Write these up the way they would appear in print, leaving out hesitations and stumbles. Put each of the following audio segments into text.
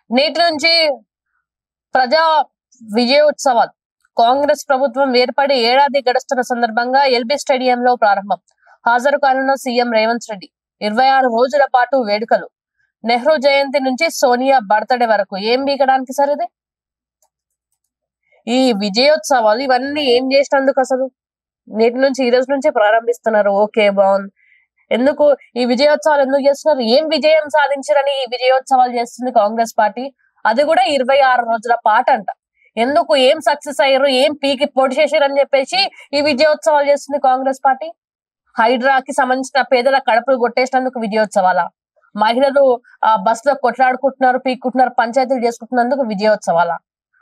నేటి నుంచి ప్రజా విజయోత్సవాలు కాంగ్రెస్ ప్రభుత్వం ఏర్పడి ఏడాది గడుస్తున్న సందర్భంగా ఎల్బీ స్టేడియంలో ప్రారంభం. హాజరు కానున్న సీఎం రేవంత్ రెడ్డి. 26 రోజుల పాటు వేడుకలు. నెహ్రూ జయంతి నుంచి సోనియా బర్త్డే వరకు. ఏం బీకడానికి సార్ ఇది? ఈ విజయోత్సవాలు ఇవన్నీ ఏం చేసినందుకు అసలు? నేటి నుంచి ఈ రోజు నుంచే ప్రారంభిస్తున్నారు. ఓకే, బాగుంది. ఎందుకు ఈ విజయోత్సవాలు ఎందుకు చేస్తున్నారు? ఏం విజయం సాధించారని ఈ విజయోత్సవాలు చేస్తుంది కాంగ్రెస్ పార్టీ? అది కూడా 26 రోజుల పాటు అంట. ఎందుకు, ఏం సక్సెస్ అయ్యారు, ఏం పీకి పొడి చేశారు అని చెప్పేసి ఈ విజయోత్సవాలు చేస్తుంది కాంగ్రెస్ పార్టీ. హైడ్రాకి సంబంధించిన పేదల కడుపులు కొట్టేసినందుకు విజయోత్సవాల? మహిళలు బస్సులో కొట్లాడుకుంటున్నారు, పీక్కుంటున్నారు, పంచాయతీలు చేసుకుంటున్నందుకు విజయోత్సవాల?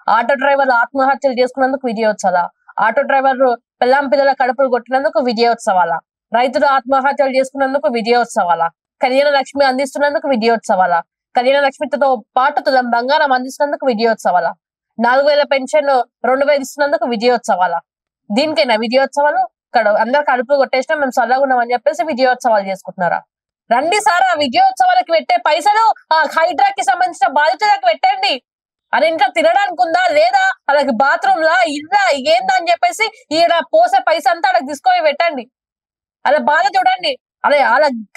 ఆటో డ్రైవర్లు ఆత్మహత్యలు చేసుకున్నందుకు విజయోత్సవాల? ఆటో డ్రైవర్లు పెళ్ళాం పిల్లల కడుపులు కొట్టినందుకు విజయోత్సవాల? రైతులు ఆత్మహత్యలు చేసుకున్నందుకు విజయోత్సవాల? కళ్యాణ లక్ష్మి అందిస్తున్నందుకు విజయోత్సవాల? కళ్యాణ లక్ష్మితో పాటు తులం బంగారం అందిస్తున్నందుకు విజయోత్సవాల? 4000 పెన్షన్ 2000 ఇస్తున్నందుకు విజయోత్సవాల? దీనికైనా విజయోత్సవాలు? అందరు కడుపులు కొట్టేసినా మేము చల్లగా అని చెప్పేసి విజయోత్సవాలు చేసుకుంటున్నారా? రండి సార్, ఆ విజయోత్సవాలకి పెట్టే పైసలు ఆ హైడ్రాకి సంబంధించిన బాధితులకు పెట్టండి. అది ఇంట్లో తినడానికి ఉందా లేదా, అలాగే బాత్రూమ్ లా ఇల్లా ఏందా అని చెప్పేసి ఈడ పోసే పైస అంతా అలా తీసుకొని పెట్టండి. అలా బాధ చూడండి. అలా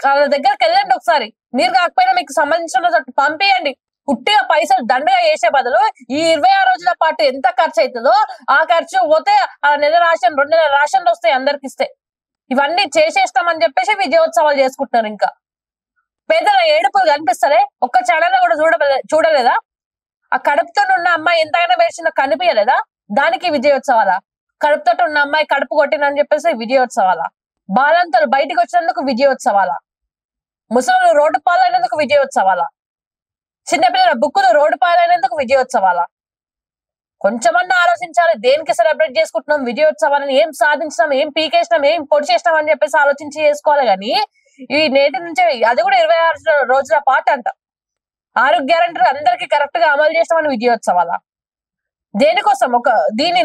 వాళ్ళ దగ్గరికి వెళ్ళండి ఒకసారి. మీరు కాకపోయినా మీకు సంబంధించిన పంపియండి. పుట్టిగా పైసలు దండగా చేసే బదులు ఈ 26 రోజుల పాటు ఎంత ఖర్చు అవుతుందో ఆ ఖర్చు పోతే ఆ నెల రేషన్ 2 నెలల రేషన్లు వస్తాయి అందరికి ఇస్తే. ఇవన్నీ చేసేస్తామని చెప్పేసి విజయోత్సవాలు చేసుకుంటున్నారు. ఇంకా పేదల ఏడుపులు కనిపిస్తలే? ఒక్క ఛానల్ కూడా చూడలేదా? ఆ కడుపుతో ఉన్న అమ్మాయి ఎంతైనా వేసిందో కనిపించలేదా? దానికి విజయోత్సవాల? కడుపుతో ఉన్న అమ్మాయి కడుపు కొట్టినని చెప్పేసి విజయోత్సవాల? బాలంతలు బయటకు వచ్చినందుకు విజయోత్సవాల? ముసలు రోడ్డు పాలైనందుకు విజయోత్సవాల? చిన్నపిల్లల బుక్కులు రోడ్డు పాలైనందుకు విజయోత్సవాల? కొంచెమన్నా ఆలోచించాలి. దేనికి సెలబ్రేట్ చేసుకుంటున్నాం విజయోత్సవాలని? ఏం సాధించినాం, ఏం పీకేసినాం, ఏం పొడి చేసినాం అని చెప్పేసి ఆలోచించి చేసుకోవాలి. కానీ ఈ నేటి నుంచే, అది కూడా 26 రోజుల పాటు అంట. 6 గ్యారెంటీలు అందరికి కరెక్ట్ గా అమలు చేస్తామని విజయోత్సవాల? దేనికోసం?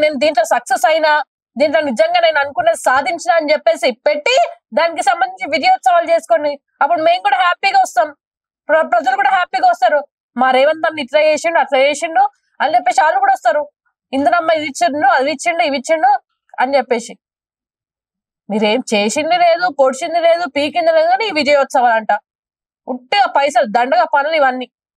నేను దీంట్లో సక్సెస్ అయినా, దీంట్లో నిజంగా నేను అనుకున్నది సాధించిన అని చెప్పేసి పెట్టి దానికి సంబంధించి విజయోత్సవాలు చేసుకోండి. అప్పుడు మేము కూడా హ్యాపీగా వస్తాం, ప్రజలు కూడా హ్యాపీగా వస్తారు. మా రేవంత్ అన్న ఇట్లా చేసిండు, అట్లా చేసిండు అని చెప్పేసి వాళ్ళు కూడా వస్తారు. ఇంద్రమ్మ ఇది ఇచ్చిండు, అది ఇచ్చిండు, ఇవి ఇచ్చిండు అని చెప్పేసి. మీరేం చేసింది లేదు, పొడిచింది లేదు, పీకింది లేదు, కానీ ఈ విజయోత్సవాలు అంట. ఉట్టిగా పైసలు దండగా పనులు ఇవన్నీ.